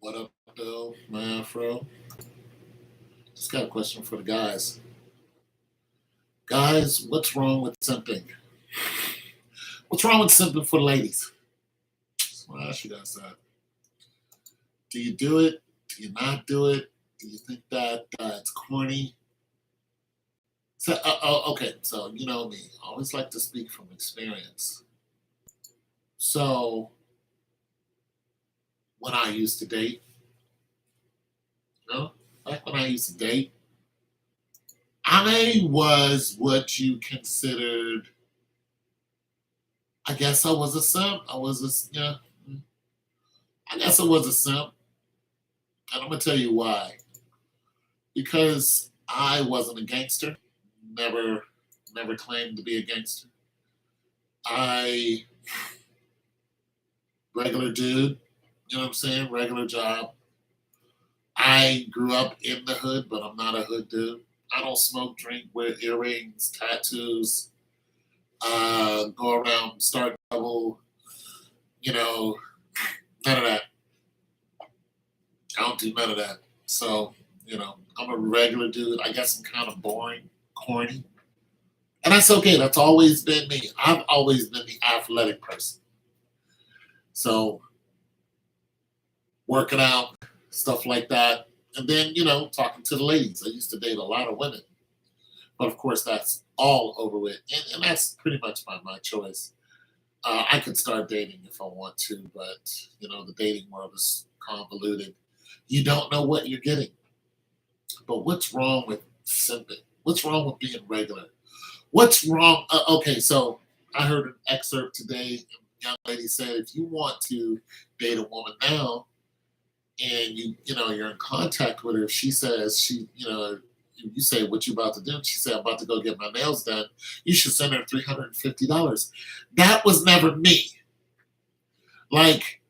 What up, though, my afro? Just got a question for the guys. Guys, what's wrong with simping? What's wrong with simping for the ladies? So I ask you guys that. Do you do it? Do you not do it? Do you think that it's corny? So, okay, so you know me. I always like to speak from experience. So, when I used to date, you know, back when I used to date, I was what you considered. I guess I was a simp. Yeah. I guess I was a simp, and I'm gonna tell you why. Because I wasn't a gangster. Never, never claimed to be a gangster. I regular dude. You know what I'm saying? Regular job. I grew up in the hood, but I'm not a hood dude. I don't smoke, drink, wear earrings, tattoos, go around, start trouble. You know, none of that. I don't do none of that. So, I'm a regular dude. I guess I'm kind of boring, corny. And that's okay. That's always been me. I've always been the athletic person. So, working out, stuff like that. And then, talking to the ladies. I used to date a lot of women. But of course, that's all over with. And that's pretty much my choice. I could start dating if I want to, but, the dating world is convoluted. You don't know what you're getting. But what's wrong with simping? What's wrong with being regular? What's wrong? Okay, so I heard an excerpt today. A young lady said, if you want to date a woman now, and you're in contact with her, she says you say what you about to do. She said, I'm about to go get my nails done. You should send her $350. That was never me. Like,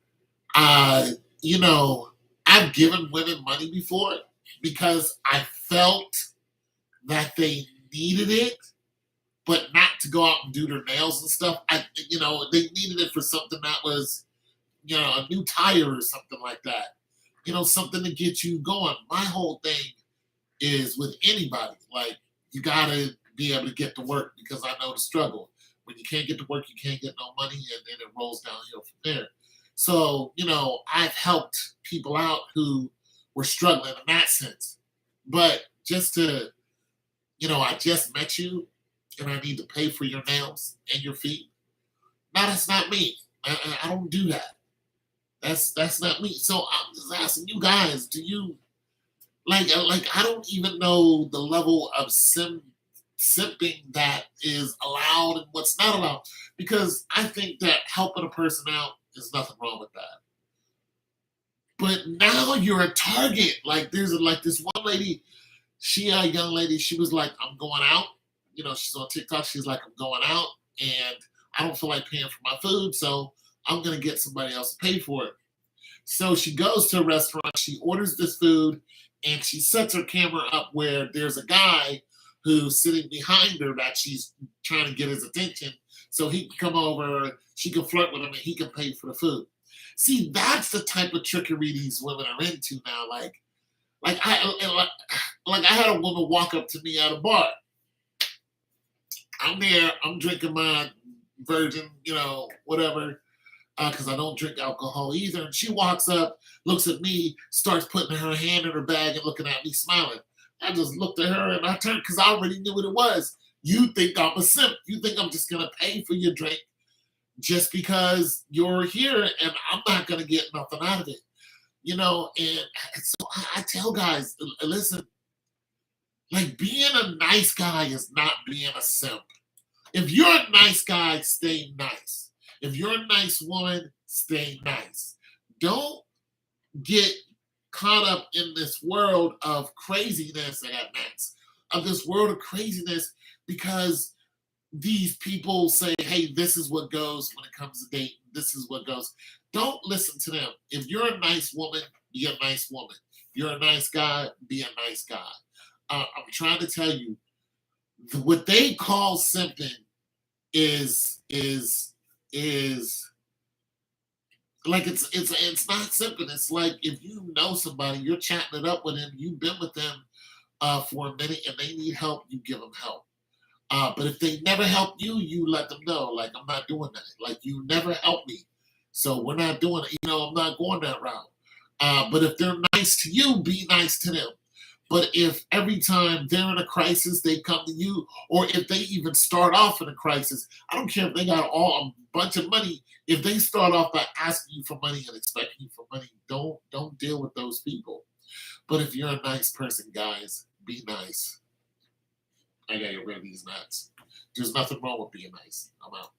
uh, you know, I've given women money before because I felt that they needed it, but not to go out and do their nails and stuff. They needed it for something that was, a new tire or something like that. Something to get you going. My whole thing is with anybody. Like, you gotta be able to get to work because I know the struggle. When you can't get to work, you can't get no money, and then it rolls downhill from there. So, I've helped people out who were struggling in that sense. But just to, I just met you and I need to pay for your nails and your feet. No, that's not me. I don't do that. That's not me. So I'm just asking you guys, do you like I don't even know the level of simping that is allowed and what's not allowed. Because I think that helping a person out is nothing wrong with that. But now you're a target. Like like this one lady, she a young lady, she was like, I'm going out. She's on TikTok, she's like, I'm going out and I don't feel like paying for my food, so I'm gonna get somebody else to pay for it. So she goes to a restaurant, she orders this food, and she sets her camera up where there's a guy who's sitting behind her that she's trying to get his attention so he can come over, she can flirt with him, and he can pay for the food. See, that's the type of trickery these women are into now. Like I had a woman walk up to me at a bar. I'm there, I'm drinking my virgin, whatever, because I don't drink alcohol either. And she walks up, looks at me, starts putting her hand in her bag and looking at me, smiling. I just looked at her and I turned because I already knew what it was. You think I'm a simp. You think I'm just going to pay for your drink just because you're here and I'm not going to get nothing out of it. And so I tell guys, listen, like being a nice guy is not being a simp. If you're a nice guy, stay nice. If you're a nice woman, stay nice. Don't get caught up in this world of craziness of this world of craziness because these people say, hey, this is what goes when it comes to dating. This is what goes. Don't listen to them. If you're a nice woman, be a nice woman. If you're a nice guy, be a nice guy. I'm trying to tell you, what they call simping is Like it's not simple. It's like if you know somebody, you're chatting it up with them, you've been with them for a minute, and they need help, you give them help. But if they never help you, you let them know, like, I'm not doing that. Like, you never help me. So we're not doing it. I'm not going that route. But if they're nice to you, be nice to them. But if every time they're in a crisis, they come to you, or if they even start off in a crisis, I don't care if they got all a bunch of money. If they start off by asking you for money and expecting you for money, don't deal with those people. But if you're a nice person, guys, be nice. I gotta get rid of these nuts. There's nothing wrong with being nice. I'm out.